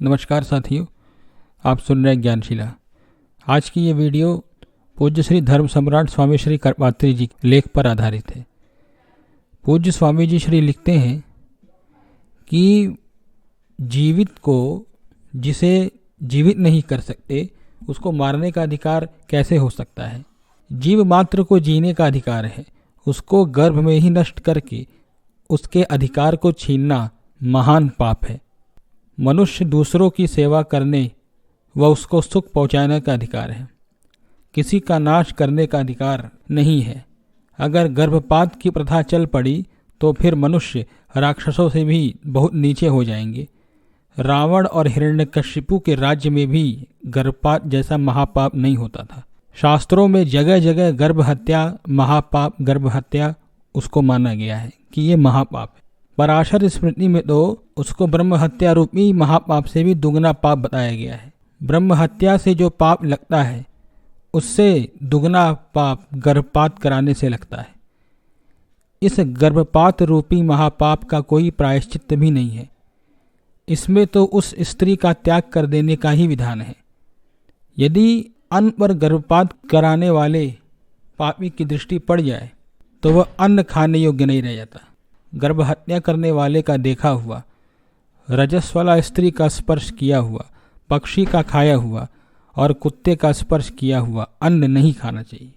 नमस्कार साथियों, आप सुन रहे हैं ज्ञानशिला। आज की ये वीडियो पूज्य श्री धर्म सम्राट स्वामी श्री करपात्री जी के लेख पर आधारित है। पूज्य स्वामी जी श्री लिखते हैं कि जीवित को जिसे जीवित नहीं कर सकते उसको मारने का अधिकार कैसे हो सकता है। जीव मात्र को जीने का अधिकार है, उसको गर्भ में ही नष्ट करके उसके अधिकार को छीनना महान पाप है। मनुष्य दूसरों की सेवा करने व उसको सुख पहुंचाने का अधिकार है, किसी का नाश करने का अधिकार नहीं है। अगर गर्भपात की प्रथा चल पड़ी तो फिर मनुष्य राक्षसों से भी बहुत नीचे हो जाएंगे। रावण और हिरण्यकशिपु के राज्य में भी गर्भपात जैसा महापाप नहीं होता था। शास्त्रों में जगह जगह गर्भ हत्या महापाप, गर्भ हत्या उसको माना गया है कि ये महापाप है। पराशर स्मृति में तो उसको ब्रह्म हत्या रूपी महापाप से भी दुगना पाप बताया गया है। ब्रह्म हत्या से जो पाप लगता है उससे दुगना पाप गर्भपात कराने से लगता है। इस गर्भपात रूपी महापाप का कोई प्रायश्चित भी नहीं है। इसमें तो उस स्त्री का त्याग कर देने का ही विधान है। यदि अन्न पर गर्भपात कराने वाले पापी की दृष्टि पड़ जाए तो वह अन्न खाने योग्य नहीं रह जाता। गर्भ हत्या करने वाले का देखा हुआ, रजस वाला स्त्री का स्पर्श किया हुआ, पक्षी का खाया हुआ और कुत्ते का स्पर्श किया हुआ अन्न नहीं खाना चाहिए।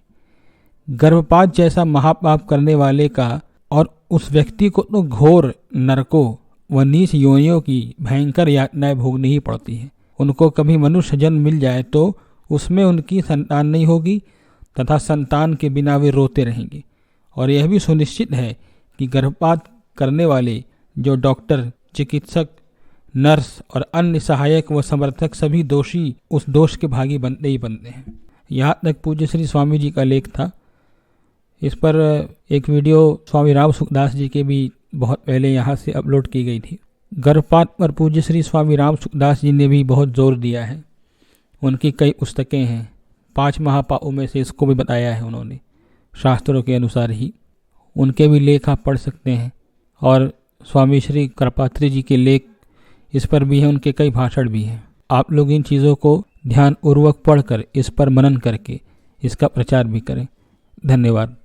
गर्भपात जैसा महापाप करने वाले का और उस व्यक्ति को तो घोर नरकों व नीच योनियों की भयंकर यातनाएं भोगनी ही पड़ती हैं। उनको कभी मनुष्य जन्म मिल जाए तो उसमें उनकी संतान नहीं होगी तथा संतान के बिना वे रोते रहेंगे। और यह भी सुनिश्चित है कि गर्भपात करने वाले जो डॉक्टर, चिकित्सक, नर्स और अन्य सहायक व समर्थक सभी दोषी उस दोष के भागी बनते ही बनते हैं। यहाँ तक पूज्य श्री स्वामी जी का लेख था। इस पर एक वीडियो स्वामी राम सुखदास जी के भी बहुत पहले यहाँ से अपलोड की गई थी। गर्भपात पर पूज्य श्री स्वामी राम सुखदास जी ने भी बहुत जोर दिया है। उनकी कई पुस्तकें हैं। 5 महापापों में से इसको भी बताया है उन्होंने, शास्त्रों के अनुसार ही। उनके भी लेख आप पढ़ सकते हैं। और स्वामी श्री करपात्री जी के लेख इस पर भी हैं, उनके कई भाषण भी हैं। आप लोग इन चीज़ों को ध्यानपूर्वक पढ़कर इस पर मनन करके इसका प्रचार भी करें। धन्यवाद।